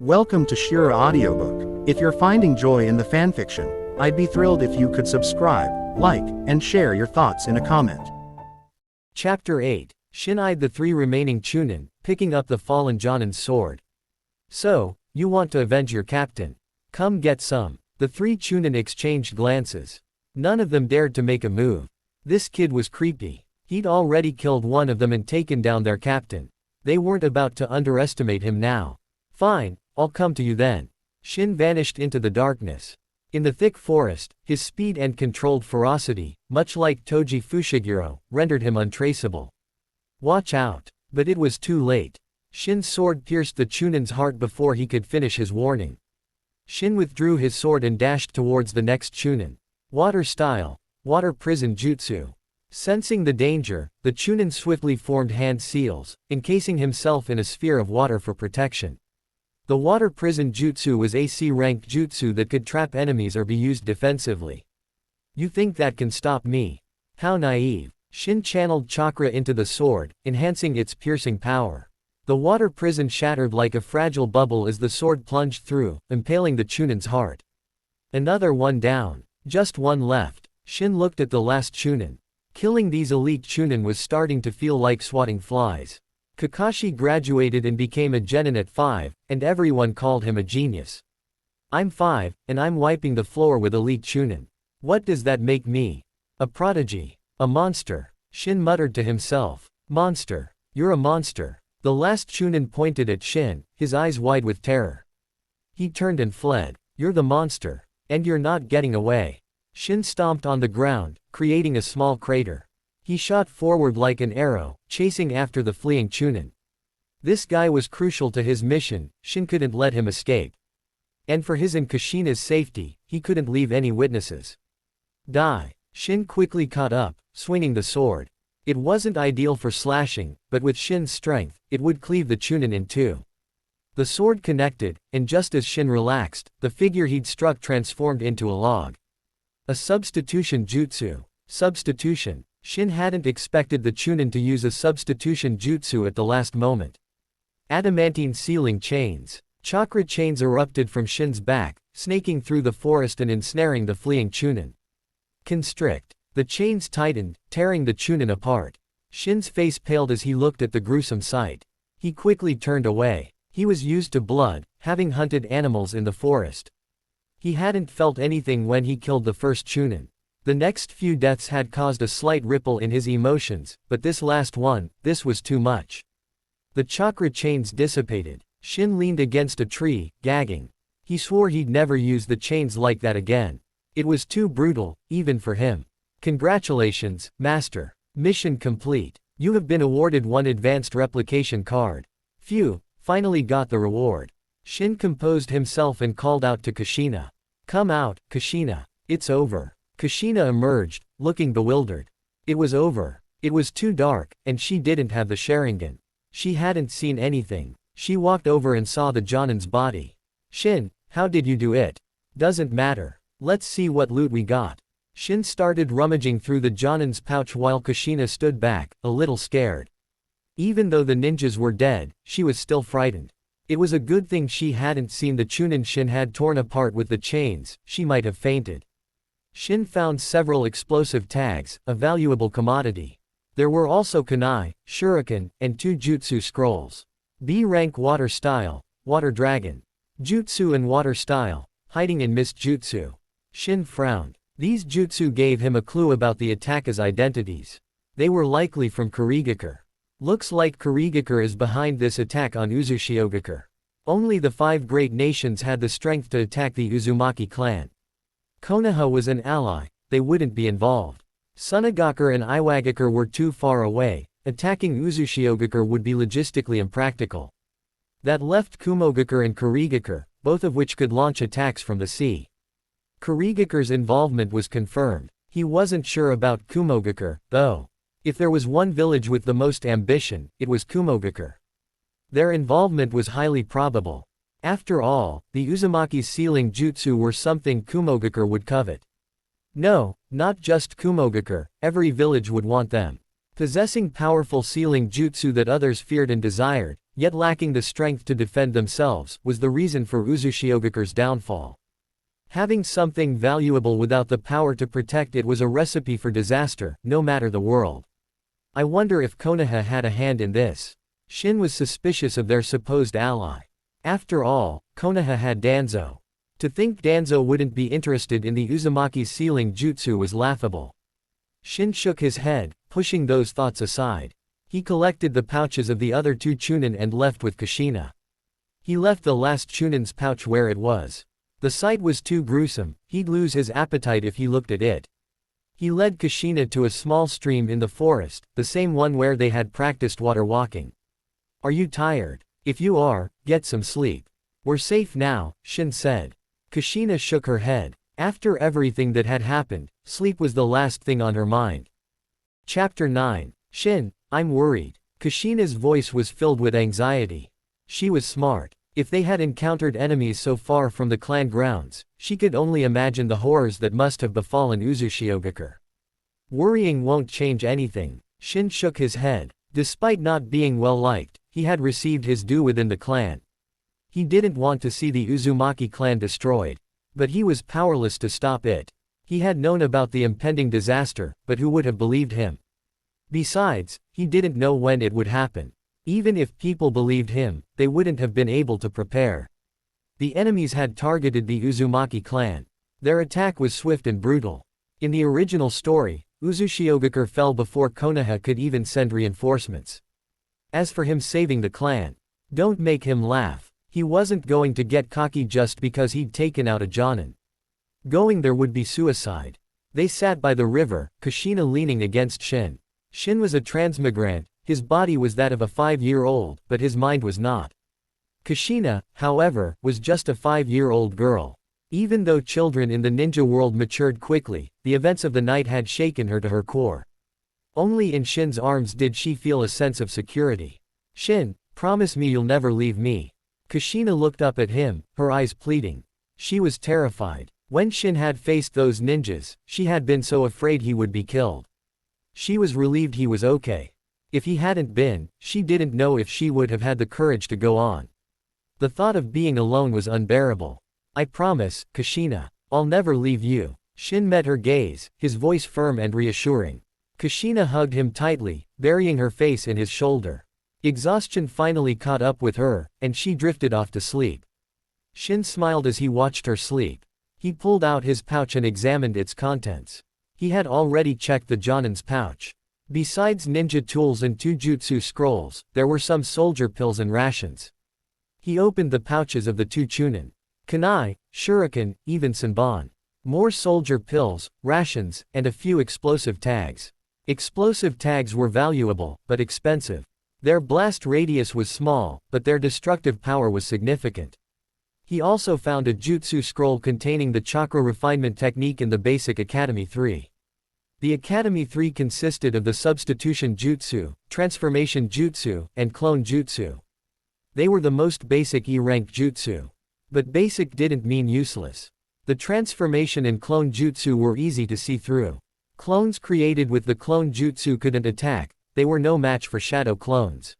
Welcome to Shira Audiobook. If you're finding joy in the fanfiction, I'd be thrilled if you could subscribe, like, and share your thoughts in a comment. Chapter 8. Shin eyed the three remaining Chunin, picking up the fallen Jonin's sword. So, you want to avenge your captain. Come get some. The three Chunin exchanged glances. None of them dared to make a move. This kid was creepy. He'd already killed one of them and taken down their captain. They weren't about to underestimate him now. Fine, I'll come to you then. Shin vanished into the darkness. In the thick forest, his speed and controlled ferocity, much like Toji Fushiguro, rendered him untraceable. Watch out. But it was too late. Shin's sword pierced the Chunin's heart before he could finish his warning. Shin withdrew his sword and dashed towards the next Chunin. Water style. Water prison jutsu. Sensing the danger, the Chunin swiftly formed hand seals, encasing himself in a sphere of water for protection. The water prison jutsu was a C-rank jutsu that could trap enemies or be used defensively. You think that can stop me? How naive. Shin channeled chakra into the sword, enhancing its piercing power. The water prison shattered like a fragile bubble as the sword plunged through, impaling the Chunin's heart. Another one down. Just one left. Shin looked at the last Chunin. Killing these elite Chunin was starting to feel like swatting flies. Kakashi graduated and became a genin at 5, and everyone called him a genius. I'm 5, and I'm wiping the floor with elite Chunin. What does that make me? A prodigy. A monster. Shin muttered to himself. Monster. You're a monster. The last Chunin pointed at Shin, his eyes wide with terror. He turned and fled. You're the monster. And you're not getting away. Shin stomped on the ground, creating a small crater. He shot forward like an arrow, chasing after the fleeing Chunin. This guy was crucial to his mission. Shin couldn't let him escape. And for his and Kushina's safety, he couldn't leave any witnesses. Die. Shin quickly caught up, swinging the sword. It wasn't ideal for slashing, but with Shin's strength, it would cleave the Chunin in two. The sword connected, and just as Shin relaxed, the figure he'd struck transformed into a log. A substitution jutsu. Substitution. Shin hadn't expected the Chunin to use a substitution jutsu at the last moment. Adamantine sealing chains. Chakra chains erupted from Shin's back, snaking through the forest and ensnaring the fleeing Chunin. Constrict. The chains tightened, tearing the Chunin apart. Shin's face paled as he looked at the gruesome sight. He quickly turned away. He was used to blood, having hunted animals in the forest. He hadn't felt anything when he killed the first Chunin. The next few deaths had caused a slight ripple in his emotions, but this last one, this was too much. The chakra chains dissipated. Shin leaned against a tree, gagging. He swore he'd never use the chains like that again. It was too brutal, even for him. Congratulations, Master. Mission complete. You have been awarded one advanced replication card. Phew, finally got the reward. Shin composed himself and called out to Kushina. Come out, Kushina. It's over. Kushina emerged, looking bewildered. It was over. It was too dark, and she didn't have the Sharingan. She hadn't seen anything. She walked over and saw the Jonin's body. Shin, how did you do it? Doesn't matter. Let's see what loot we got. Shin started rummaging through the Jonin's pouch while Kushina stood back, a little scared. Even though the ninjas were dead, she was still frightened. It was a good thing she hadn't seen the Chunin Shin had torn apart with the chains. She might have fainted. Shin found several explosive tags, a valuable commodity. There were also kunai, shuriken, and 2 jutsu scrolls. B-rank water style, water dragon. Jutsu and water style, hiding in mist jutsu. Shin frowned. These jutsu gave him a clue about the attacker's identities. They were likely from Kurigakure. Looks like Kurigakure is behind this attack on Uzushiogakure. Only the 5 great nations had the strength to attack the Uzumaki clan. Konoha was an ally, they wouldn't be involved. Sunagakure and Iwagakure were too far away, attacking Uzushiogakure would be logistically impractical. That left Kumogakure and Kurigakure, both of which could launch attacks from the sea. Kurigakure's involvement was confirmed. He wasn't sure about Kumogakure, though. If there was one village with the most ambition, it was Kumogakure. Their involvement was highly probable. After all, the Uzumaki's sealing jutsu were something Kumogakure would covet. No, not just Kumogakure, every village would want them. Possessing powerful sealing jutsu that others feared and desired, yet lacking the strength to defend themselves, was the reason for Uzumaki downfall. Having something valuable without the power to protect it was a recipe for disaster, no matter the world. I wonder if Konoha had a hand in this. Shin was suspicious of their supposed ally. After all, Konoha had Danzo. To think Danzo wouldn't be interested in the Uzumaki's sealing jutsu was laughable. Shin shook his head, pushing those thoughts aside. He collected the pouches of the other two Chunin and left with Kushina. He left the last Chunin's pouch where it was. The sight was too gruesome, he'd lose his appetite if he looked at it. He led Kushina to a small stream in the forest, the same one where they had practiced water walking. Are you tired? If you are, get some sleep. We're safe now, Shin said. Kushina shook her head. After everything that had happened, sleep was the last thing on her mind. Chapter 9. Shin, I'm worried. Kushina's voice was filled with anxiety. She was smart. If they had encountered enemies so far from the clan grounds, she could only imagine the horrors that must have befallen Uzumaki. Worrying won't change anything. Shin shook his head. Despite not being well liked, he had received his due within the clan. He didn't want to see the Uzumaki clan destroyed. But he was powerless to stop it. He had known about the impending disaster, but who would have believed him? Besides, he didn't know when it would happen. Even if people believed him, they wouldn't have been able to prepare. The enemies had targeted the Uzumaki clan. Their attack was swift and brutal. In the original story, Uzumaki fell before Konoha could even send reinforcements. As for him saving the clan, don't make him laugh. He wasn't going to get cocky just because he'd taken out a Jonin. Going there would be suicide. They sat by the river, Kushina leaning against Shin. Shin was a transmigrant, his body was that of a 5-year-old, but his mind was not. Kushina, however, was just a 5-year-old girl. Even though children in the ninja world matured quickly, the events of the night had shaken her to her core. Only in Shin's arms did she feel a sense of security. Shin, promise me you'll never leave me. Kushina looked up at him, her eyes pleading. She was terrified. When Shin had faced those ninjas, she had been so afraid he would be killed. She was relieved he was okay. If he hadn't been, she didn't know if she would have had the courage to go on. The thought of being alone was unbearable. I promise, Kushina. I'll never leave you. Shin met her gaze, his voice firm and reassuring. Kushina hugged him tightly, burying her face in his shoulder. Exhaustion finally caught up with her, and she drifted off to sleep. Shin smiled as he watched her sleep. He pulled out his pouch and examined its contents. He had already checked the Jonin's pouch. Besides ninja tools and 2 jutsu scrolls, there were some soldier pills and rations. He opened the pouches of the 2 Chunin. Kunai, shuriken, even senbon. More soldier pills, rations, and a few explosive tags. Explosive tags were valuable, but expensive. Their blast radius was small, but their destructive power was significant. He also found a jutsu scroll containing the chakra refinement technique in the basic Academy 3. The Academy 3 consisted of the substitution jutsu, transformation jutsu, and clone jutsu. They were the most basic E-rank jutsu. But basic didn't mean useless. The transformation and clone jutsu were easy to see through. Clones created with the clone jutsu couldn't attack, they were no match for shadow clones.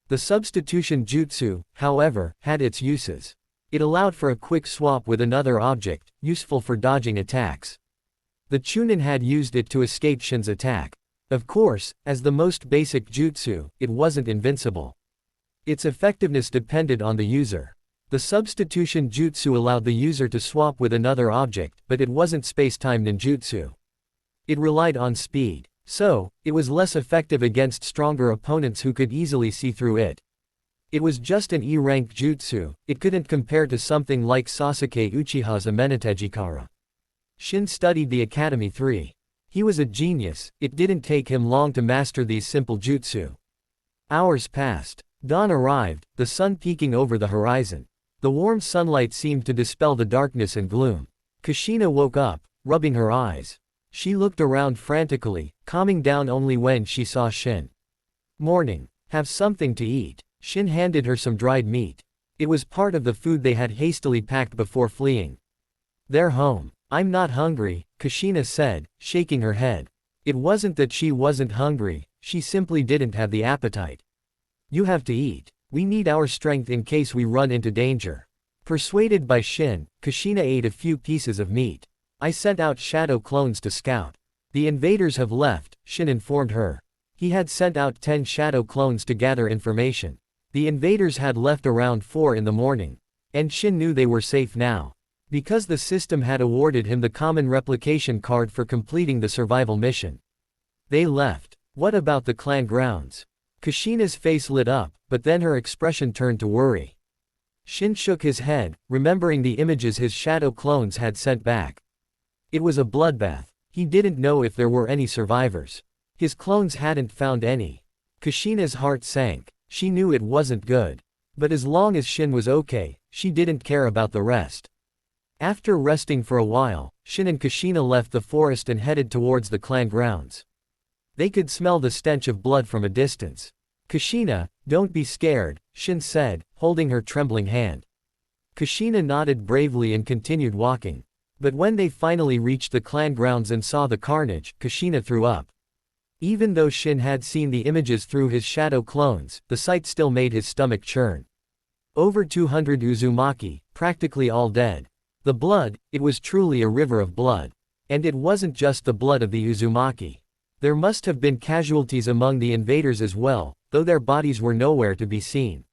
The substitution jutsu, however, had its uses. It allowed for a quick swap with another object, useful for dodging attacks. The Chunin had used it to escape Shin's attack. Of course, as the most basic jutsu, it wasn't invincible. Its effectiveness depended on the user. The substitution jutsu allowed the user to swap with another object, but it wasn't space-time ninjutsu. It relied on speed. So, it was less effective against stronger opponents who could easily see through it. It was just an E-rank jutsu, it couldn't compare to something like Sasuke Uchiha's Amenetejikara. Shin studied the Academy 3. He was a genius, it didn't take him long to master these simple jutsu. Hours passed. Dawn arrived, the sun peeking over the horizon. The warm sunlight seemed to dispel the darkness and gloom. Kushina woke up, rubbing her eyes. She looked around frantically, calming down only when she saw Shin. Morning. Have something to eat. Shin handed her some dried meat. It was part of the food they had hastily packed before fleeing. They're home. I'm not hungry, Kushina said, shaking her head. It wasn't that she wasn't hungry, she simply didn't have the appetite. You have to eat. We need our strength in case we run into danger. Persuaded by Shin, Kushina ate a few pieces of meat. I sent out shadow clones to scout. The invaders have left, Shin informed her. He had sent out 10 shadow clones to gather information. The invaders had left around 4 in the morning. And Shin knew they were safe now. Because the system had awarded him the common replication card for completing the survival mission. They left. What about the clan grounds? Kushina's face lit up, but then her expression turned to worry. Shin shook his head, remembering the images his shadow clones had sent back. It was a bloodbath. He didn't know if there were any survivors. His clones hadn't found any. Kushina's heart sank. She knew it wasn't good. But as long as Shin was okay, she didn't care about the rest. After resting for a while, Shin and Kushina left the forest and headed towards the clan grounds. They could smell the stench of blood from a distance. Kushina, don't be scared, Shin said, holding her trembling hand. Kushina nodded bravely and continued walking. But when they finally reached the clan grounds and saw the carnage, Kushina threw up. Even though Shin had seen the images through his shadow clones, the sight still made his stomach churn. Over 200 Uzumaki, practically all dead. The blood, it was truly a river of blood. And it wasn't just the blood of the Uzumaki. There must have been casualties among the invaders as well, though their bodies were nowhere to be seen.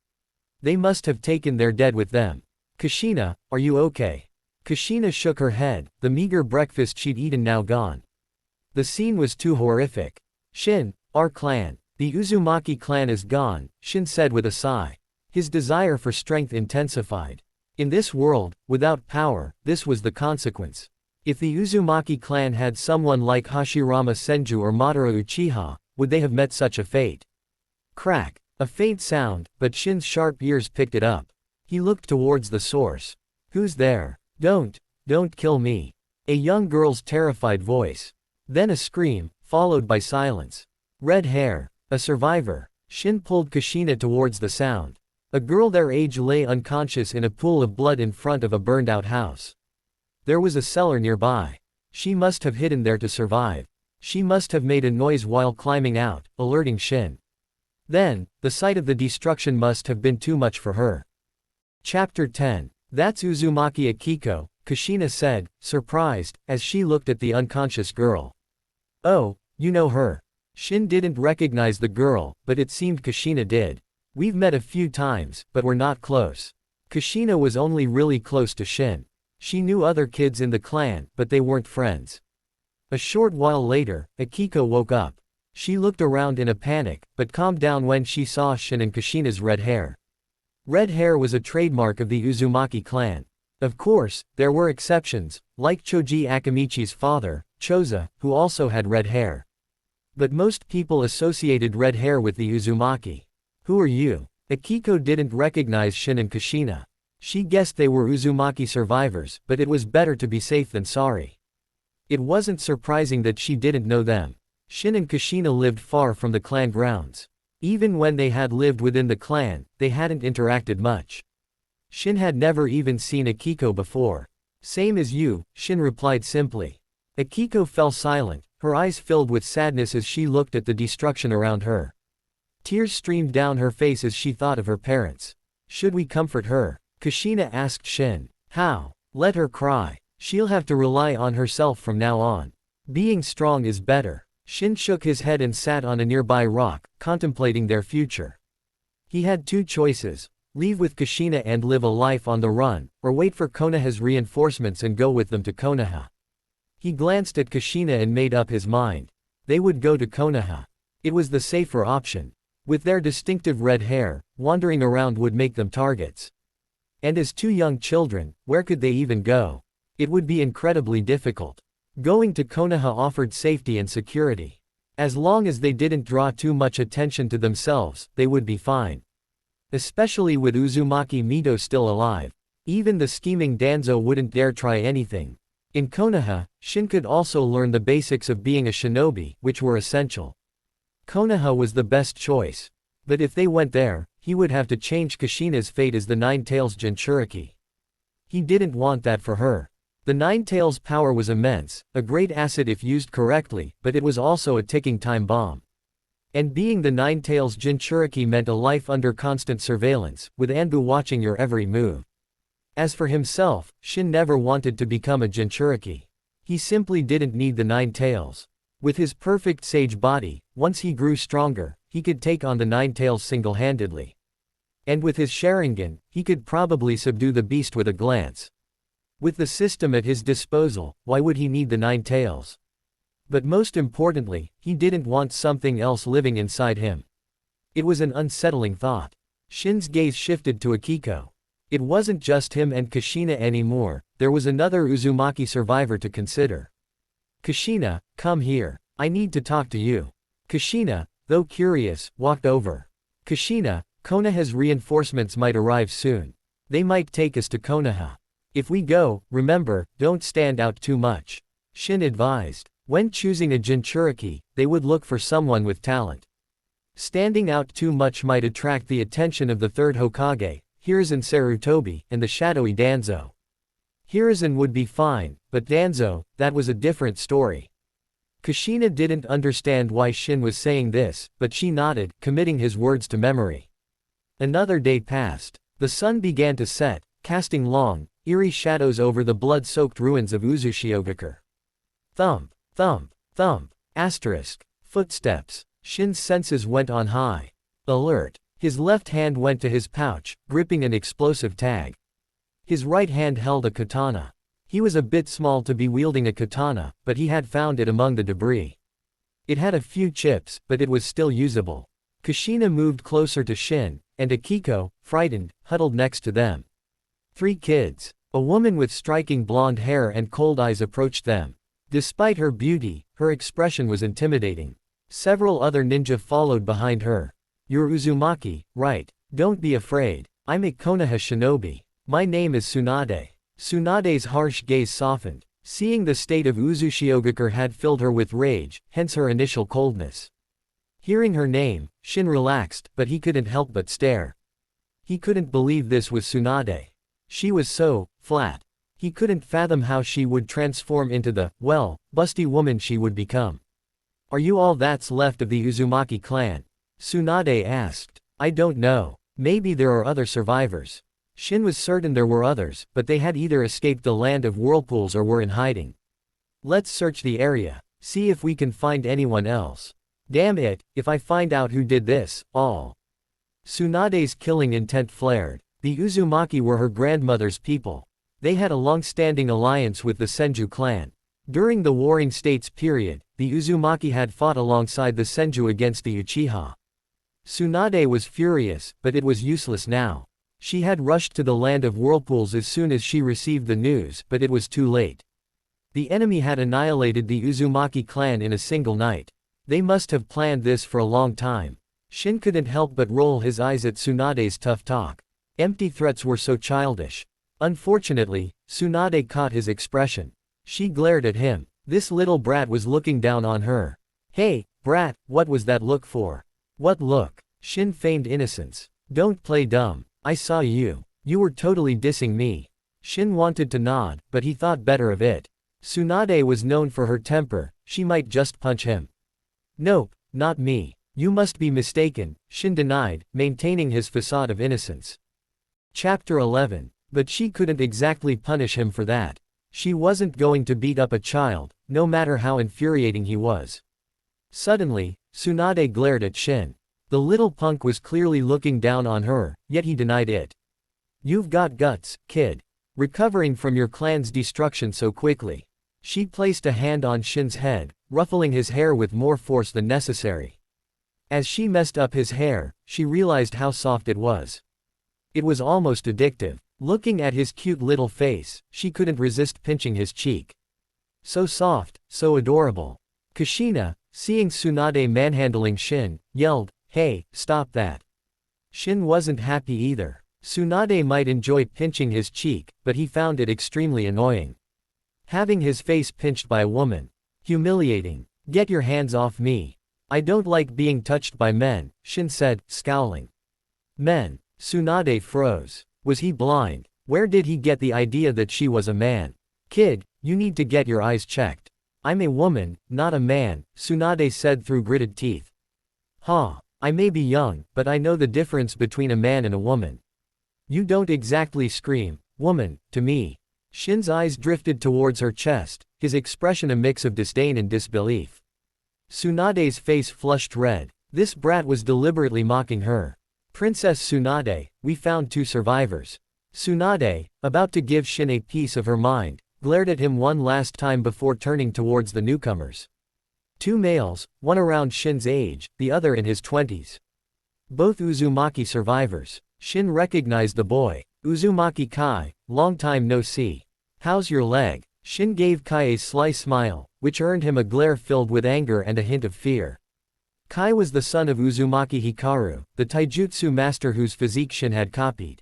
They must have taken their dead with them. Kushina, are you okay? Kushina shook her head, the meager breakfast she'd eaten now gone. The scene was too horrific. Shin, our clan, the Uzumaki clan is gone, Shin said with a sigh. His desire for strength intensified. In this world, without power, this was the consequence. If the Uzumaki clan had someone like Hashirama Senju or Madara Uchiha, would they have met such a fate? Crack. A faint sound, but Shin's sharp ears picked it up. He looked towards the source. Who's there? Don't kill me. A young girl's terrified voice. Then a scream, followed by silence. Red hair. A survivor. Shin pulled Kushina towards the sound. A girl their age lay unconscious in a pool of blood in front of a burned-out house. There was a cellar nearby. She must have hidden there to survive. She must have made a noise while climbing out, alerting Shin. Then, the sight of the destruction must have been too much for her. Chapter 10. That's Uzumaki Akiko, Kushina said, surprised, as she looked at the unconscious girl. Oh, you know her. Shin didn't recognize the girl, but it seemed Kushina did. We've met a few times, but we're not close. Kushina was only really close to Shin. She knew other kids in the clan, but they weren't friends. A short while later, Akiko woke up. She looked around in a panic, but calmed down when she saw Shin and Kushina's red hair. Red hair was a trademark of the Uzumaki clan. Of course, there were exceptions, like Choji Akamichi's father, Choza, who also had red hair. But most people associated red hair with the Uzumaki. Who are you? Akiko didn't recognize Shin and Kushina. She guessed they were Uzumaki survivors, but it was better to be safe than sorry. It wasn't surprising that she didn't know them. Shin and Kushina lived far from the clan grounds. Even when they had lived within the clan, they hadn't interacted much. Shin had never even seen Akiko before. Same as you, Shin replied simply. Akiko fell silent, her eyes filled with sadness as she looked at the destruction around her. Tears streamed down her face as she thought of her parents. Should we comfort her? Kushina asked Shin. How? Let her cry. She'll have to rely on herself from now on. Being strong is better. Shin shook his head and sat on a nearby rock, contemplating their future. He had two choices: leave with Kushina and live a life on the run, or wait for Konoha's reinforcements and go with them to Konoha. He glanced at Kushina and made up his mind. They would go to Konoha. It was the safer option. With their distinctive red hair, wandering around would make them targets. And as two young children, where could they even go? It would be incredibly difficult. Going to Konoha offered safety and security. As long as they didn't draw too much attention to themselves, they would be fine. Especially with Uzumaki Mito still alive. Even the scheming Danzo wouldn't dare try anything. In Konoha, Shin could also learn the basics of being a shinobi, which were essential. Konoha was the best choice. But if they went there, he would have to change Kushina's fate as the Nine-Tails Jinchuriki. He didn't want that for her. The Nine-Tails' power was immense, a great asset if used correctly, but it was also a ticking time bomb. And being the Nine-Tails Jinchuriki meant a life under constant surveillance, with Anbu watching your every move. As for himself, Shin never wanted to become a Jinchuriki. He simply didn't need the Nine Tails. With his perfect sage body, once he grew stronger, he could take on the Nine Tails single-handedly. And with his Sharingan, he could probably subdue the beast with a glance. With the system at his disposal, why would he need the Nine Tails? But most importantly, he didn't want something else living inside him. It was an unsettling thought. Shin's gaze shifted to Akiko. It wasn't just him and Kushina anymore, there was another Uzumaki survivor to consider. Kushina, come here. I need to talk to you. Kushina, though curious, walked over. Kushina, Konoha's reinforcements might arrive soon. They might take us to Konoha. If we go, remember, don't stand out too much. Shin advised. When choosing a Jinchuriki, they would look for someone with talent. Standing out too much might attract the attention of the third Hokage, Hiruzen Sarutobi, and the shadowy Danzo. Hiruzen would be fine, but Danzo, that was a different story. Kushina didn't understand why Shin was saying this, but she nodded, committing his words to memory. Another day passed. The sun began to set, casting long, eerie shadows over the blood-soaked ruins of Uzumaki. Thump, thump, thump, asterisk, footsteps. Shin's senses went on high. Alert. His left hand went to his pouch, gripping an explosive tag. His right hand held a katana. He was a bit small to be wielding a katana, but he had found it among the debris. It had a few chips, but it was still usable. Kushina moved closer to Shin, and Akiko, frightened, huddled next to them. 3 kids. A woman with striking blonde hair and cold eyes approached them. Despite her beauty, her expression was intimidating. Several other ninja followed behind her. You're Uzumaki, right? Don't be afraid. I'm a Konoha shinobi. My name is Tsunade. Tsunade's harsh gaze softened. Seeing the state of Uzumaki had filled her with rage, hence her initial coldness. Hearing her name, Shin relaxed, but he couldn't help but stare. He couldn't believe this was Tsunade. She was so flat. He couldn't fathom how she would transform into the, well, busty woman she would become. Are you all that's left of the Uzumaki clan? Tsunade asked. I don't know. Maybe there are other survivors. Shin was certain there were others, but they had either escaped the land of whirlpools or were in hiding. Let's search the area, see if we can find anyone else. Damn it, if I find out who did this, all. Tsunade's killing intent flared. The Uzumaki were her grandmother's people. They had a long-standing alliance with the Senju clan. During the Warring States period, the Uzumaki had fought alongside the Senju against the Uchiha. Tsunade was furious, but it was useless now. She had rushed to the land of whirlpools as soon as she received the news, but it was too late. The enemy had annihilated the Uzumaki clan in a single night. They must have planned this for a long time. Shin couldn't help but roll his eyes at Tsunade's tough talk. Empty threats were so childish. Unfortunately, Tsunade caught his expression. She glared at him. This little brat was looking down on her. Hey, brat, what was that look for? What look? Shin feigned innocence. Don't play dumb. I saw you. You were totally dissing me. Shin wanted to nod, but he thought better of it. Tsunade was known for her temper, she might just punch him. Nope, not me. You must be mistaken, Shin denied, maintaining his facade of innocence. Chapter 11. But she couldn't exactly punish him for that. She wasn't going to beat up a child, no matter how infuriating he was. Suddenly, Tsunade glared at Shin. The little punk was clearly looking down on her, yet he denied it. You've got guts, kid. Recovering from your clan's destruction so quickly. She placed a hand on Shin's head, ruffling his hair with more force than necessary. As she messed up his hair, she realized how soft it was. It was almost addictive. Looking at his cute little face, she couldn't resist pinching his cheek. So soft, so adorable. Kushina, seeing Tsunade manhandling Shin, yelled, Hey, stop that. Shin wasn't happy either. Tsunade might enjoy pinching his cheek, but he found it extremely annoying. Having his face pinched by a woman. Humiliating. Get your hands off me. I don't like being touched by men, Shin said, scowling. Men. Tsunade froze. Was he blind? Where did he get the idea that she was a man? Kid, you need to get your eyes checked. I'm a woman, not a man, Tsunade said through gritted teeth. Ha, I may be young, but I know the difference between a man and a woman. You don't exactly scream, woman, to me. Shin's eyes drifted towards her chest, his expression a mix of disdain and disbelief. Tsunade's face flushed red. This brat was deliberately mocking her. Princess Tsunade, we found 2 survivors. Tsunade, about to give Shin a piece of her mind, glared at him one last time before turning towards the newcomers. 2 males, one around Shin's age, the other in his 20s. Both Uzumaki survivors. Shin recognized the boy. Uzumaki Kai, long time no see. How's your leg? Shin gave Kai a sly smile, which earned him a glare filled with anger and a hint of fear. Kai was the son of Uzumaki Hikaru, the taijutsu master whose physique Shin had copied.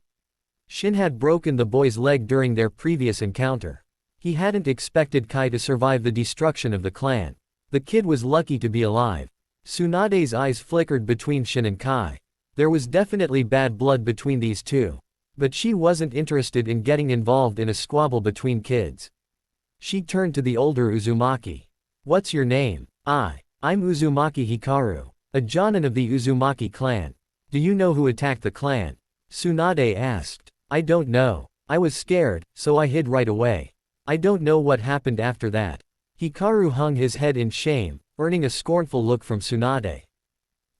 Shin had broken the boy's leg during their previous encounter. He hadn't expected Kai to survive the destruction of the clan. The kid was lucky to be alive. Tsunade's eyes flickered between Shin and Kai. There was definitely bad blood between these two. But she wasn't interested in getting involved in a squabble between kids. She turned to the older Uzumaki. What's your name? I'm Uzumaki Hikaru, a Jonin of the Uzumaki clan. Do you know who attacked the clan? Tsunade asked. I don't know. I was scared, so I hid right away. I don't know what happened after that. Hikaru hung his head in shame, earning a scornful look from Tsunade.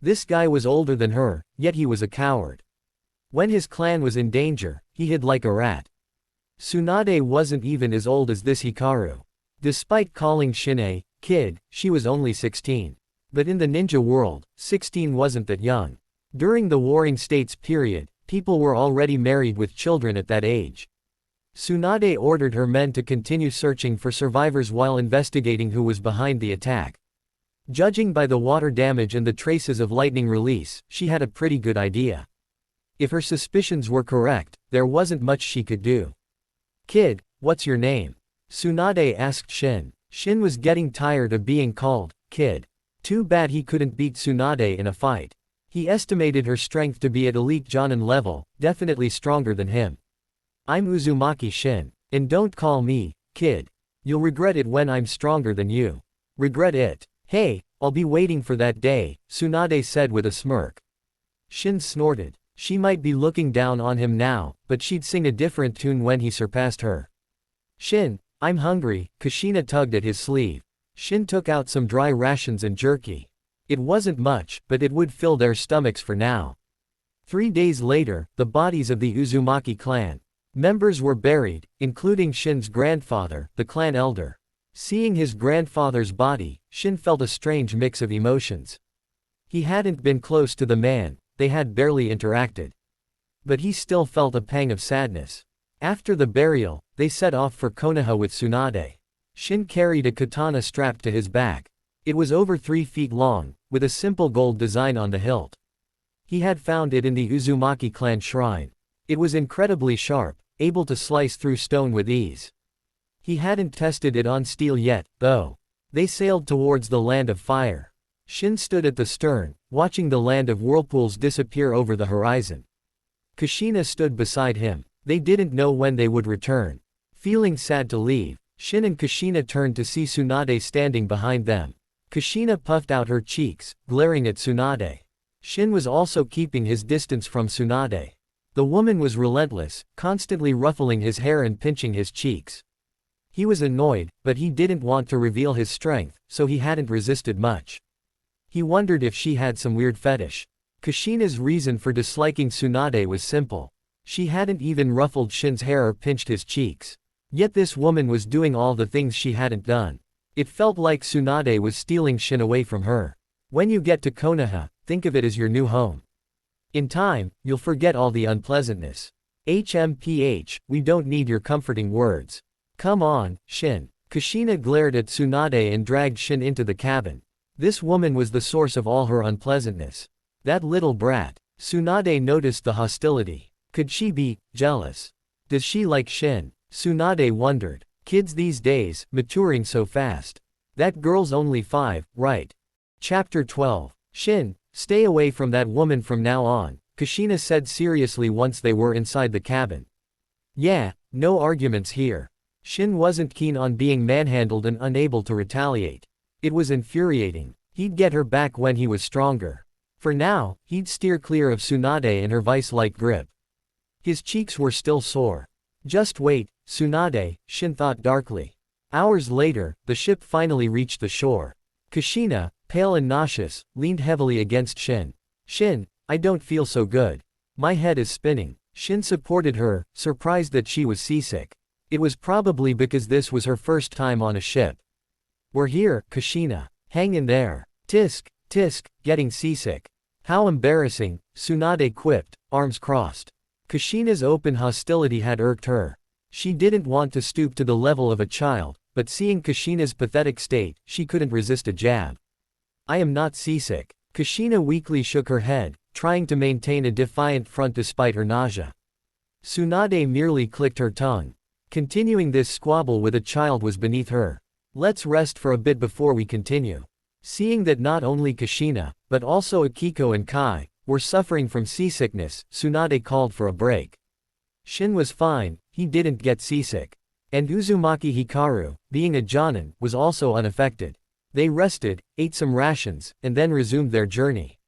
This guy was older than her, yet he was a coward. When his clan was in danger, he hid like a rat. Tsunade wasn't even as old as this Hikaru. Despite calling Shin a kid, she was only 16. But in the ninja world, 16 wasn't that young. During the Warring States period, people were already married with children at that age. Tsunade ordered her men to continue searching for survivors while investigating who was behind the attack. Judging by the water damage and the traces of lightning release, she had a pretty good idea. If her suspicions were correct, there wasn't much she could do. Kid, what's your name? Tsunade asked Shin. Shin was getting tired of being called kid. Too bad he couldn't beat Tsunade in a fight. He estimated her strength to be at elite Jonin level, definitely stronger than him. I'm Uzumaki Shin. And don't call me kid. You'll regret it when I'm stronger than you. Regret it. Hey, I'll be waiting for that day, Tsunade said with a smirk. Shin snorted. She might be looking down on him now, but she'd sing a different tune when he surpassed her. Shin, I'm hungry, Kushina tugged at his sleeve. Shin took out some dry rations and jerky. It wasn't much, but it would fill their stomachs for now. 3 days later, the bodies of the Uzumaki clan members were buried, including Shin's grandfather, the clan elder. Seeing his grandfather's body, Shin felt a strange mix of emotions. He hadn't been close to the man, they had barely interacted. But he still felt a pang of sadness. After the burial, they set off for Konoha with Tsunade. Shin carried a katana strapped to his back. It was over 3 feet long, with a simple gold design on the hilt. He had found it in the Uzumaki clan shrine. It was incredibly sharp, able to slice through stone with ease. He hadn't tested it on steel yet, though. They sailed towards the land of fire. Shin stood at the stern, watching the land of whirlpools disappear over the horizon. Kushina stood beside him. They didn't know when they would return. Feeling sad to leave, Shin and Kushina turned to see Tsunade standing behind them. Kushina puffed out her cheeks, glaring at Tsunade. Shin was also keeping his distance from Tsunade. The woman was relentless, constantly ruffling his hair and pinching his cheeks. He was annoyed, but he didn't want to reveal his strength, so he hadn't resisted much. He wondered if she had some weird fetish. Kushina's reason for disliking Tsunade was simple. She hadn't even ruffled Shin's hair or pinched his cheeks. Yet this woman was doing all the things she hadn't done. It felt like Tsunade was stealing Shin away from her. When you get to Konoha, think of it as your new home. In time, you'll forget all the unpleasantness. HMPH, we don't need your comforting words. Come on, Shin. Kushina glared at Tsunade and dragged Shin into the cabin. This woman was the source of all her unpleasantness. That little brat. Tsunade noticed the hostility. Could she be jealous? Does she like Shin? Tsunade wondered. Kids these days, maturing so fast. That girl's only 5, right? Chapter 12. Shin, stay away from that woman from now on, Kushina said seriously once they were inside the cabin. Yeah, no arguments here. Shin wasn't keen on being manhandled and unable to retaliate. It was infuriating. He'd get her back when he was stronger. For now, he'd steer clear of Tsunade and her vice-like grip. His cheeks were still sore. Just wait, Tsunade, Shin thought darkly. Hours later, the ship finally reached the shore. Kushina, pale and nauseous, leaned heavily against Shin. Shin, I don't feel so good. My head is spinning. Shin supported her, surprised that she was seasick. It was probably because this was her first time on a ship. We're here, Kushina. Hang in there. Tisk, tisk, getting seasick. How embarrassing, Tsunade quipped, arms crossed. Kushina's open hostility had irked her. She didn't want to stoop to the level of a child, but seeing Kushina's pathetic state, she couldn't resist a jab. I am not seasick. Kushina weakly shook her head, trying to maintain a defiant front despite her nausea. Tsunade merely clicked her tongue. Continuing this squabble with a child was beneath her. Let's rest for a bit before we continue. Seeing that not only Kushina, but also Akiko and Kai, were suffering from seasickness, Tsunade called for a break. Shin was fine, he didn't get seasick. And Uzumaki Hikaru, being a Jonin, was also unaffected. They rested, ate some rations, and then resumed their journey.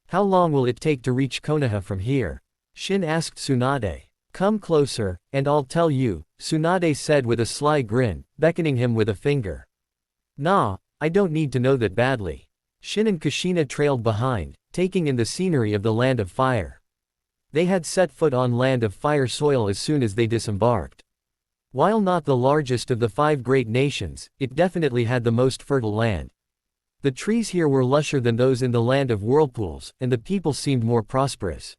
How long will it take to reach Konoha from here? Shin asked Tsunade. Come closer, and I'll tell you, Tsunade said with a sly grin, beckoning him with a finger. Nah, I don't need to know that badly. Shin and Kushina trailed behind, taking in the scenery of the Land of Fire. They had set foot on Land of Fire soil as soon as they disembarked. While not the largest of the 5 great nations, it definitely had the most fertile land. The trees here were lusher than those in the Land of Whirlpools, and the people seemed more prosperous.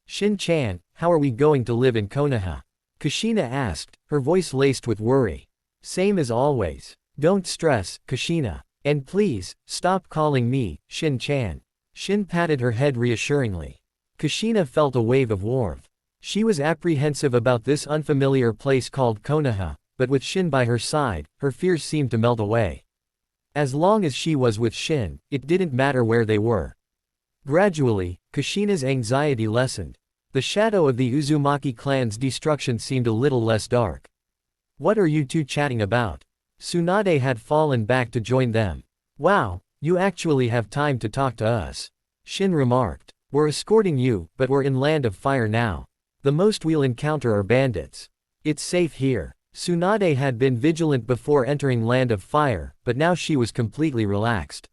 Shin-chan, how are we going to live in Konoha? Kushina asked, her voice laced with worry. Same as always. Don't stress, Kushina. And please, stop calling me, Shin-chan. Shin patted her head reassuringly. Kushina felt a wave of warmth. She was apprehensive about this unfamiliar place called Konoha, but with Shin by her side, her fears seemed to melt away. As long as she was with Shin, it didn't matter where they were. Gradually, Kushina's anxiety lessened. The shadow of the Uzumaki clan's destruction seemed a little less dark. What are you two chatting about? Tsunade had fallen back to join them. Wow, you actually have time to talk to us. Shin remarked. We're escorting you, but we're in Land of Fire now. The most we'll encounter are bandits. It's safe here. Tsunade had been vigilant before entering Land of Fire, but now she was completely relaxed.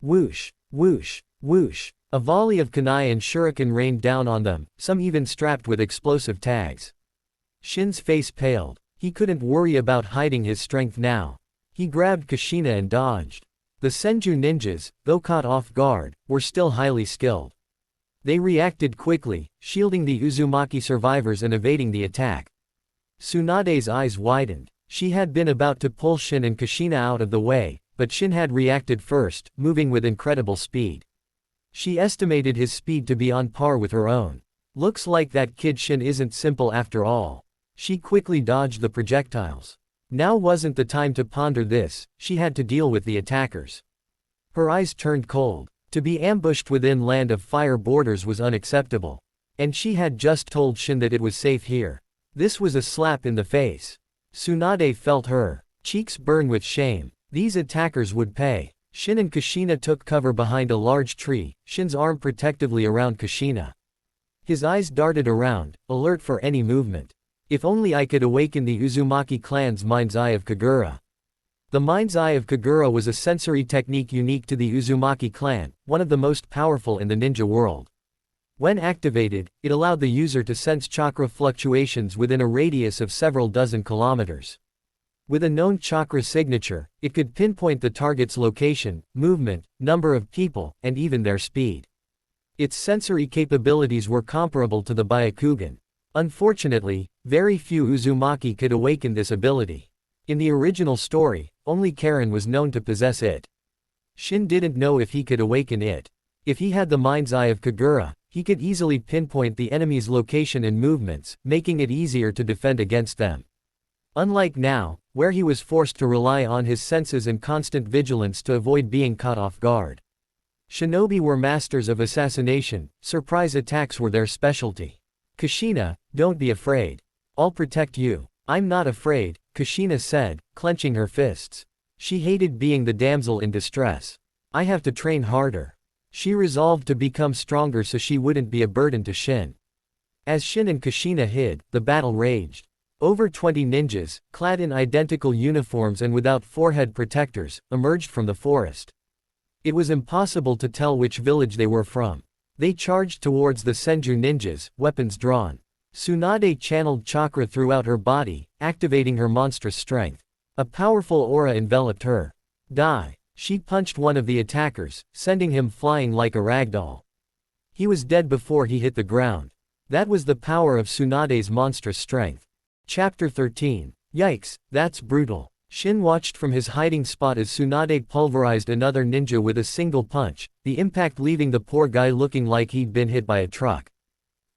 Whoosh, whoosh, whoosh. A volley of kunai and shuriken rained down on them, some even strapped with explosive tags. Shin's face paled. He couldn't worry about hiding his strength now. He grabbed Kushina and dodged. The Senju ninjas, though caught off guard, were still highly skilled. They reacted quickly, shielding the Uzumaki survivors and evading the attack. Tsunade's eyes widened. She had been about to pull Shin and Kushina out of the way, but Shin had reacted first, moving with incredible speed. She estimated his speed to be on par with her own. Looks like that kid Shin isn't simple after all. She quickly dodged the projectiles. Now wasn't the time to ponder this, she had to deal with the attackers. Her eyes turned cold. To be ambushed within Land of Fire borders was unacceptable. And she had just told Shin that it was safe here. This was a slap in the face. Tsunade felt her cheeks burn with shame. These attackers would pay. Shin and Kushina took cover behind a large tree, Shin's arm protectively around Kushina. His eyes darted around, alert for any movement. If only I could awaken the Uzumaki clan's Mind's Eye of Kagura. The Mind's Eye of Kagura was a sensory technique unique to the Uzumaki clan, one of the most powerful in the ninja world. When activated, it allowed the user to sense chakra fluctuations within a radius of several dozen kilometers. With a known chakra signature, it could pinpoint the target's location, movement, number of people, and even their speed. Its sensory capabilities were comparable to the Byakugan. Unfortunately, very few Uzumaki could awaken this ability. In the original story, only Karen was known to possess it. Shin didn't know if he could awaken it. If he had the Mind's Eye of Kagura, he could easily pinpoint the enemy's location and movements, making it easier to defend against them. Unlike now, where he was forced to rely on his senses and constant vigilance to avoid being caught off guard. Shinobi were masters of assassination, surprise attacks were their specialty. Kushina, don't be afraid. I'll protect you. I'm not afraid, Kushina said, clenching her fists. She hated being the damsel in distress. I have to train harder. She resolved to become stronger so she wouldn't be a burden to Shin. As Shin and Kushina hid, the battle raged. Over 20 ninjas, clad in identical uniforms and without forehead protectors, emerged from the forest. It was impossible to tell which village they were from. They charged towards the Senju ninjas, weapons drawn. Tsunade channeled chakra throughout her body, activating her monstrous strength. A powerful aura enveloped her. Die! She punched one of the attackers, sending him flying like a ragdoll. He was dead before he hit the ground. That was the power of Tsunade's monstrous strength. Chapter 13. Yikes, that's brutal. Shin watched from his hiding spot as Tsunade pulverized another ninja with a single punch, the impact leaving the poor guy looking like he'd been hit by a truck.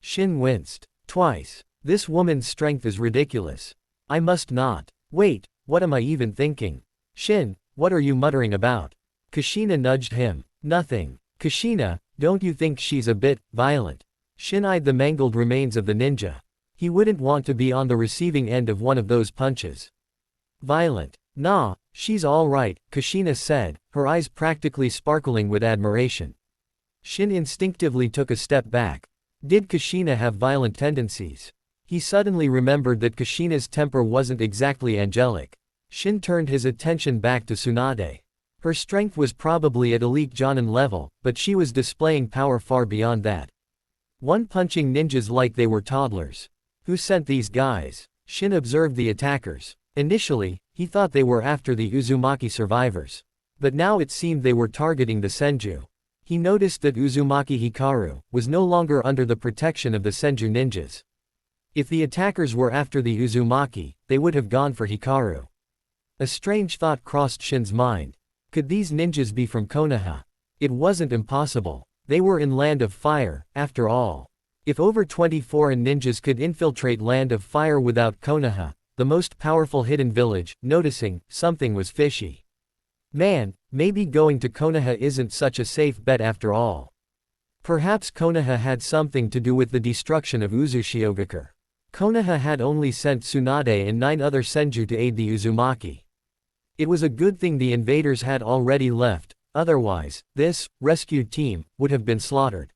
Shin winced. Twice. This woman's strength is ridiculous. I must not. Wait, what am I even thinking? Shin, what are you muttering about? Kushina nudged him. Nothing. Kushina, don't you think she's a bit violent? Shin eyed the mangled remains of the ninja. He wouldn't want to be on the receiving end of one of those punches. Violent. Nah, she's all right, Kushina said, her eyes practically sparkling with admiration. Shin instinctively took a step back. Did Kushina have violent tendencies? He suddenly remembered that Kushina's temper wasn't exactly angelic. Shin turned his attention back to Tsunade. Her strength was probably at elite Jonin level, but she was displaying power far beyond that. One-punching ninjas like they were toddlers. Who sent these guys? Shin observed the attackers. Initially, he thought they were after the Uzumaki survivors. But now it seemed they were targeting the Senju. He noticed that Uzumaki Hikaru was no longer under the protection of the Senju ninjas. If the attackers were after the Uzumaki, they would have gone for Hikaru. A strange thought crossed Shin's mind. Could these ninjas be from Konoha? It wasn't impossible. They were in Land of Fire, after all. If over 20 foreign ninjas could infiltrate Land of Fire without Konoha, the most powerful hidden village, noticing something was fishy. Man, maybe going to Konoha isn't such a safe bet after all. Perhaps Konoha had something to do with the destruction of Uzushiogakure. Konoha had only sent Tsunade and 9 other Senju to aid the Uzumaki. It was a good thing the invaders had already left, otherwise, this rescued team would have been slaughtered.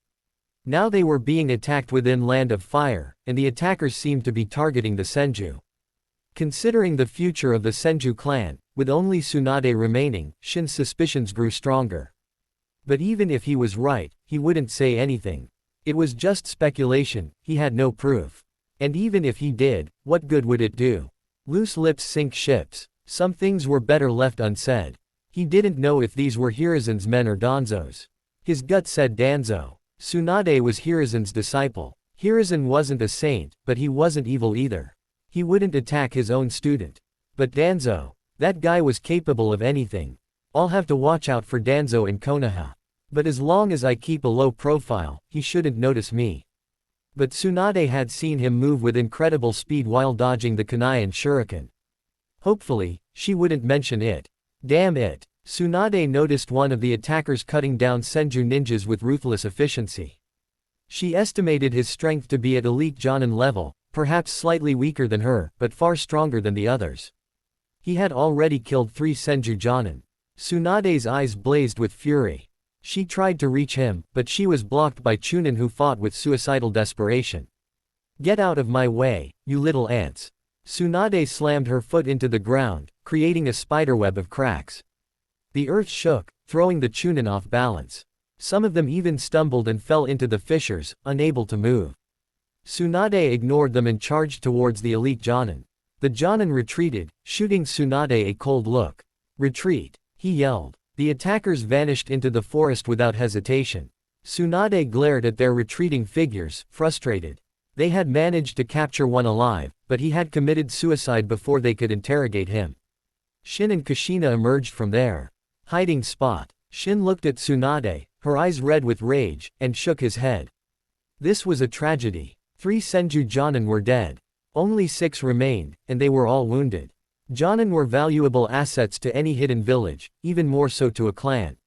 Now they were being attacked within Land of Fire, and the attackers seemed to be targeting the Senju. Considering the future of the Senju clan, with only Tsunade remaining, Shin's suspicions grew stronger. But even if he was right, he wouldn't say anything. It was just speculation, he had no proof. And even if he did, what good would it do? Loose lips sink ships. Some things were better left unsaid. He didn't know if these were Hiruzen's men or Danzo's. His gut said Danzo. Tsunade was Hiruzen's disciple. Hiruzen wasn't a saint, but he wasn't evil either. He wouldn't attack his own student. But Danzo. That guy was capable of anything. I'll have to watch out for Danzo in Konoha. But as long as I keep a low profile, he shouldn't notice me. But Tsunade had seen him move with incredible speed while dodging the kunai and shuriken. Hopefully, she wouldn't mention it. Damn it. Tsunade noticed one of the attackers cutting down Senju ninjas with ruthless efficiency. She estimated his strength to be at elite Jonin level, perhaps slightly weaker than her, but far stronger than the others. He had already killed 3 Senju Jonin. Tsunade's eyes blazed with fury. She tried to reach him, but she was blocked by Chunin, who fought with suicidal desperation. Get out of my way, you little ants. Tsunade slammed her foot into the ground, creating a spiderweb of cracks. The earth shook, throwing the Chunin off balance. Some of them even stumbled and fell into the fissures, unable to move. Tsunade ignored them and charged towards the elite Jonin. The Jonin retreated, shooting Tsunade a cold look. Retreat, he yelled. The attackers vanished into the forest without hesitation. Tsunade glared at their retreating figures, frustrated. They had managed to capture one alive, but he had committed suicide before they could interrogate him. Shin and Kushina emerged from their hiding spot. Shin looked at Tsunade, her eyes red with rage, and shook his head. This was a tragedy. 3 Senju Jonin were dead. Only 6 remained, and they were all wounded. Jonin were valuable assets to any hidden village, even more so to a clan.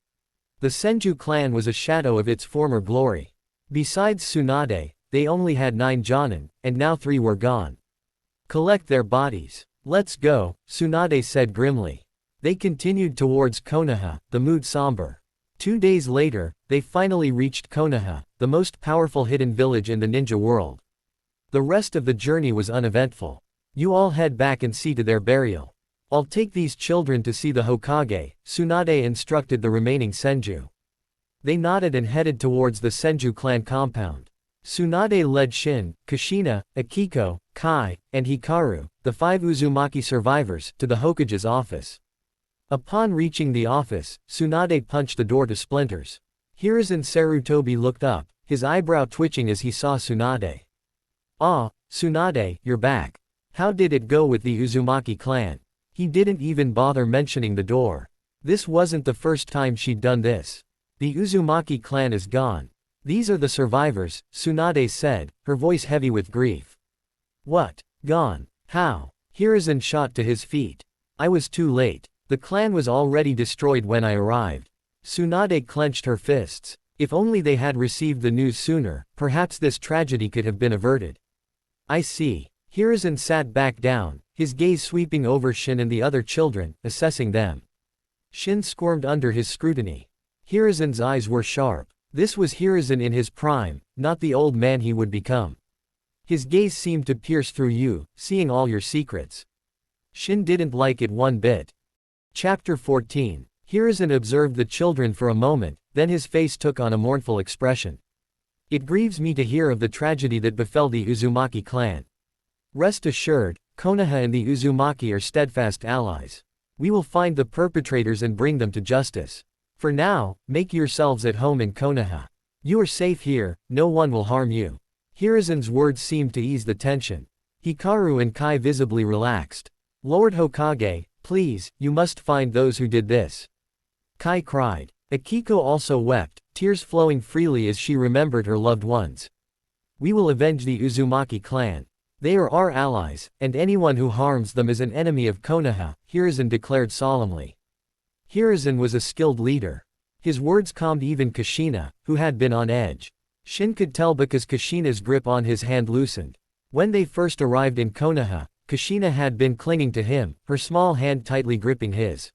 The Senju clan was a shadow of its former glory. Besides Tsunade, they only had 9 Jonin, and now 3 were gone. Collect their bodies. Let's go, Tsunade said grimly. They continued towards Konoha, the mood somber. 2 days later, they finally reached Konoha, the most powerful hidden village in the ninja world. The rest of the journey was uneventful. You all head back and see to their burial. I'll take these children to see the Hokage, Tsunade instructed the remaining Senju. They nodded and headed towards the Senju clan compound. Tsunade led Shin, Kushina, Akiko, Kai, and Hikaru, the 5 Uzumaki survivors, to the Hokage's office. Upon reaching the office, Tsunade punched the door to splinters. Hiruzen Sarutobi looked up, his eyebrow twitching as he saw Tsunade. "Ah, Tsunade, you're back. How did it go with the Uzumaki clan?" He didn't even bother mentioning the door. This wasn't the first time she'd done this. "The Uzumaki clan is gone. These are the survivors," Tsunade said, her voice heavy with grief. "What? Gone? How?" Hiruzen shot to his feet. "I was too late. The clan was already destroyed when I arrived." Tsunade clenched her fists. If only they had received the news sooner, perhaps this tragedy could have been averted. "I see." Hiruzen sat back down, his gaze sweeping over Shin and the other children, assessing them. Shin squirmed under his scrutiny. Hiruzen's eyes were sharp. This was Hiruzen in his prime, not the old man he would become. His gaze seemed to pierce through you, seeing all your secrets. Shin didn't like it one bit. Chapter 14. Hiruzen observed the children for a moment, then his face took on a mournful expression. "It grieves me to hear of the tragedy that befell the Uzumaki clan. Rest assured, Konoha and the Uzumaki are steadfast allies. We will find the perpetrators and bring them to justice. For now, make yourselves at home in Konoha. You are safe here, no one will harm you." Hiruzen's words seemed to ease the tension. Hikaru and Kai visibly relaxed. "Lord Hokage, please, you must find those who did this," Kai cried. Akiko also wept, tears flowing freely as she remembered her loved ones. "We will avenge the Uzumaki clan. They are our allies, and anyone who harms them is an enemy of Konoha," Hiruzen declared solemnly. Hiruzen was a skilled leader. His words calmed even Kushina, who had been on edge. Shin could tell because Kushina's grip on his hand loosened. When they first arrived in Konoha, Kushina had been clinging to him, her small hand tightly gripping his.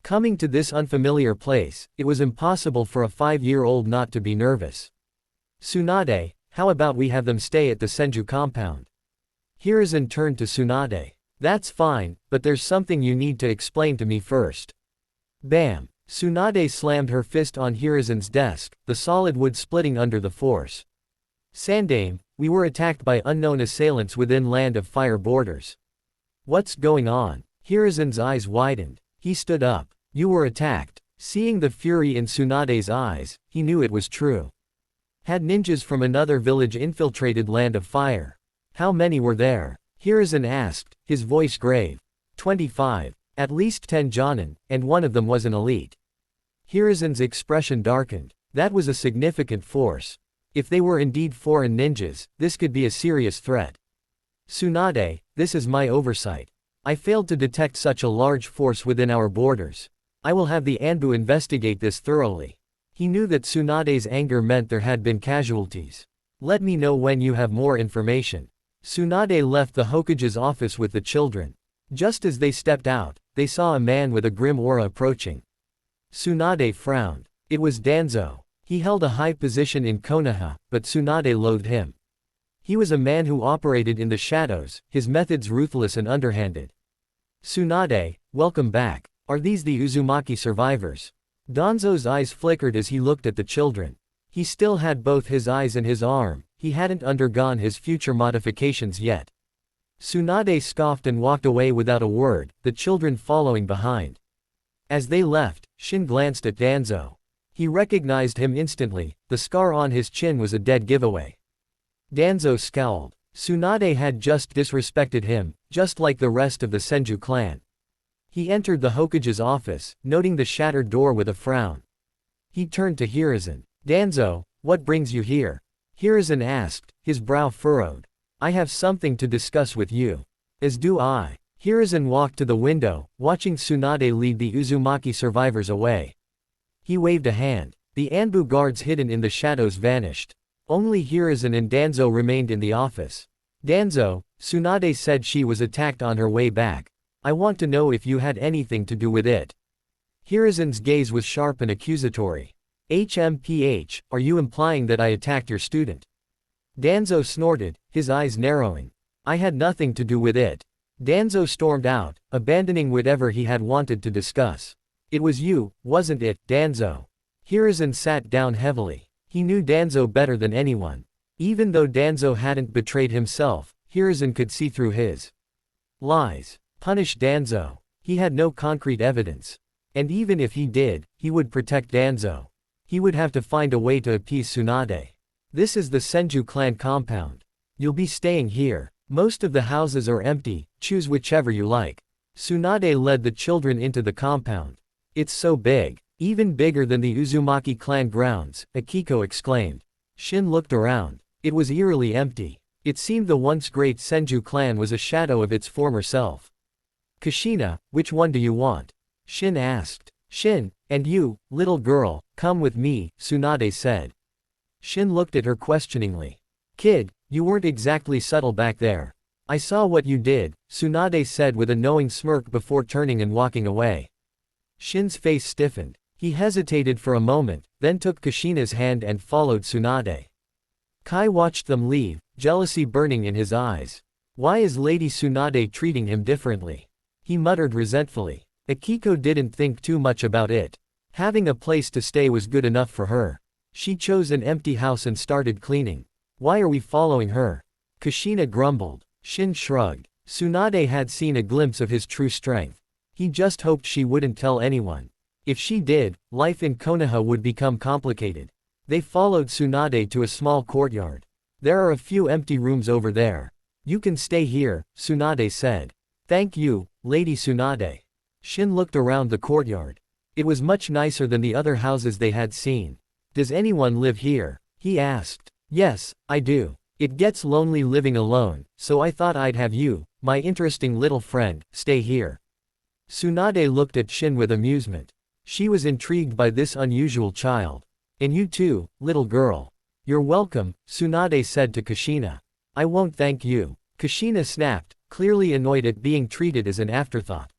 Coming to this unfamiliar place, it was impossible for a 5-year-old not to be nervous. "Tsunade, how about we have them stay at the Senju compound?" Hiruzen turned to Tsunade. "That's fine, but there's something you need to explain to me first." Bam! Tsunade slammed her fist on Hiruzen's desk, the solid wood splitting under the force. "Sandame, we were attacked by unknown assailants within Land of Fire borders." "What's going on?" Hiruzen's eyes widened. He stood up. "You were attacked." Seeing the fury in Tsunade's eyes, he knew it was true. Had ninjas from another village infiltrated Land of Fire? How many were there? Hiruzen asked, his voice grave. 25. At least 10 Jonin, and one of them was an elite. Hiruzen's expression darkened. That was a significant force. If they were indeed foreign ninjas, this could be a serious threat. "Tsunade, this is my oversight. I failed to detect such a large force within our borders. I will have the Anbu investigate this thoroughly." He knew that Tsunade's anger meant there had been casualties. "Let me know when you have more information." Tsunade left the Hokage's office with the children. Just as they stepped out, they saw a man with a grim aura approaching. Tsunade frowned. It was Danzo. He held a high position in Konoha, but Tsunade loathed him. He was a man who operated in the shadows, his methods ruthless and underhanded. "Tsunade, welcome back. Are these the Uzumaki survivors?" Danzo's eyes flickered as he looked at the children. He still had both his eyes and his arm, he hadn't undergone his future modifications yet. Tsunade scoffed and walked away without a word, the children following behind. As they left, Shin glanced at Danzo. He recognized him instantly, the scar on his chin was a dead giveaway. Danzo scowled. Tsunade had just disrespected him, just like the rest of the Senju clan. He entered the Hokage's office, noting the shattered door with a frown. He turned to Hiruzen. "Danzo, what brings you here?" Hiruzen asked, his brow furrowed. "I have something to discuss with you." "As do I." Hiruzen walked to the window, watching Tsunade lead the Uzumaki survivors away. He waved a hand. The Anbu guards hidden in the shadows vanished. Only Hiruzen and Danzo remained in the office. "Danzo, Tsunade said she was attacked on her way back. I want to know if you had anything to do with it." Hiruzen's gaze was sharp and accusatory. HMPH, are you implying that I attacked your student? Danzo snorted, his eyes narrowing. I had nothing to do with it. Danzo stormed out, abandoning whatever he had wanted to discuss. It was you, wasn't it, Danzo? Hiruzen sat down heavily. He knew Danzo better than anyone. Even though Danzo hadn't betrayed himself, Hiruzen could see through his lies. Punish Danzo. He had no concrete evidence. And even if he did, he would protect Danzo. He would have to find a way to appease Tsunade. This is the Senju clan compound. You'll be staying here. Most of the houses are empty, choose whichever you like. Tsunade led the children into the compound. It's so big. Even bigger than the Uzumaki clan grounds, Akiko exclaimed. Shin looked around. It was eerily empty. It seemed the once great Senju clan was a shadow of its former self. Kushina, which one do you want? Shin asked. Shin, and you, little girl, come with me, Tsunade said. Shin looked at her questioningly. Kid, you weren't exactly subtle back there. I saw what you did, Tsunade said with a knowing smirk before turning and walking away. Shin's face stiffened. He hesitated for a moment, then took Kushina's hand and followed Tsunade. Kai watched them leave, jealousy burning in his eyes. Why is Lady Tsunade treating him differently? He muttered resentfully. Akiko didn't think too much about it. Having a place to stay was good enough for her. She chose an empty house and started cleaning. Why are we following her? Kushina grumbled. Shin shrugged. Tsunade had seen a glimpse of his true strength. He just hoped she wouldn't tell anyone. If she did, life in Konoha would become complicated. They followed Tsunade to a small courtyard. There are a few empty rooms over there. You can stay here, Tsunade said. Thank you, Lady Tsunade. Shin looked around the courtyard. It was much nicer than the other houses they had seen. Does anyone live here? He asked. Yes, I do. It gets lonely living alone, so I thought I'd have you, my interesting little friend, stay here. Tsunade looked at Shin with amusement. She was intrigued by this unusual child. And you too, little girl. You're welcome, Tsunade said to Kushina. I won't thank you. Kushina snapped, clearly annoyed at being treated as an afterthought.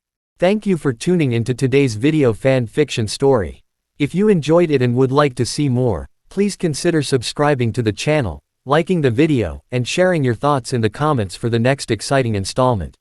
Thank you for tuning into today's video fan fiction story. If you enjoyed it and would like to see more, please consider subscribing to the channel, liking the video, and sharing your thoughts in the comments for the next exciting installment.